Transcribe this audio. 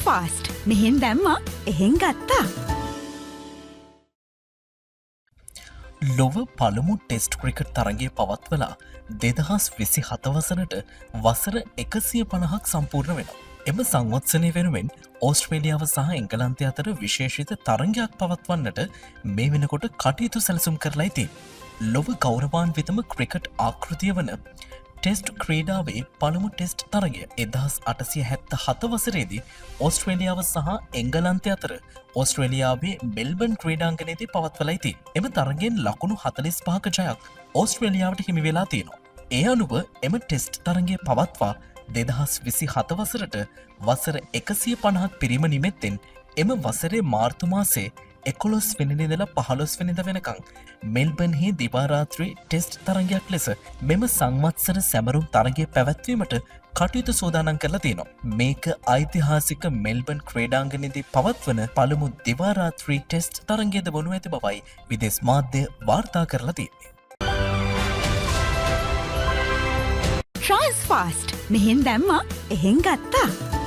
ට්‍රාන්ස්ෆාස්ට් මෙහෙන් දැම්මා එහෙන් ගත්තා. ලොව පළමු ටෙස්ට් ක්‍රිකට් තරගය පවත්වලා 2027 වසරට වසර 150ක් සම්පූර්ණ වෙනවා. එම සංවත්සනය වෙනුවෙන් ඕස්ට්‍රේලියාව සහ එංගලන්තය අතර විශේෂිත තරගයක් පවත්වන්නට මේ වෙනකොට කටයුතු සැලසුම් කරලා ඉතින්. ලොව ගෞරවාන්විතම ක්‍රිකට් ආකෘතිය වන ටෙස්ට් ක්‍රීඩාවේ පළමු ටෙස්ට් තරගය 1877 වසරේදී ඕස්ට්‍රේලියාව සහ එංගලන්තය අතර ඕස්ට්‍රේලියාවේ මෙල්බන් ක්‍රීඩාංගණයේදී පවත්වලා ඉතින්. එම තරගෙන් ලකුණු 45ක ජයක් ඕස්ට්‍රේලියාවට හිමි වෙලා තියෙනවා. ඒ අනුව එම ටෙස්ට් තරගය පවත්වා 2027 වසරට වසර 150ක් පිරීම නිමිත්තෙන් එම වසරේ මාර්තු මාසේ 11 වෙනිදා ඉඳලා 15 වෙනිදා වෙනකන් මෙල්බන්හි දිවාරාත්‍රී ටෙස්ට් තරගයක් ලෙස මෙම සංවත්සර සැමරුම් තරගය පැවැත්වීමට කටයුතු සූදානම් කරලා තියෙනවා. මේක ඓතිහාසික මෙල්බන් ක්‍රීඩාංගණයේදී පවත්වන පළමු දිවාරාත්‍රී ටෙස්ට් තරගයද වනු ඇති බවයි විදේශ මාධ්‍ය වාර්තා කරලා තියෙන්නේ. ට්‍රාන්ස්ෆාස්ට් මෙහෙන් දැම්මා එහෙන් ගත්තා.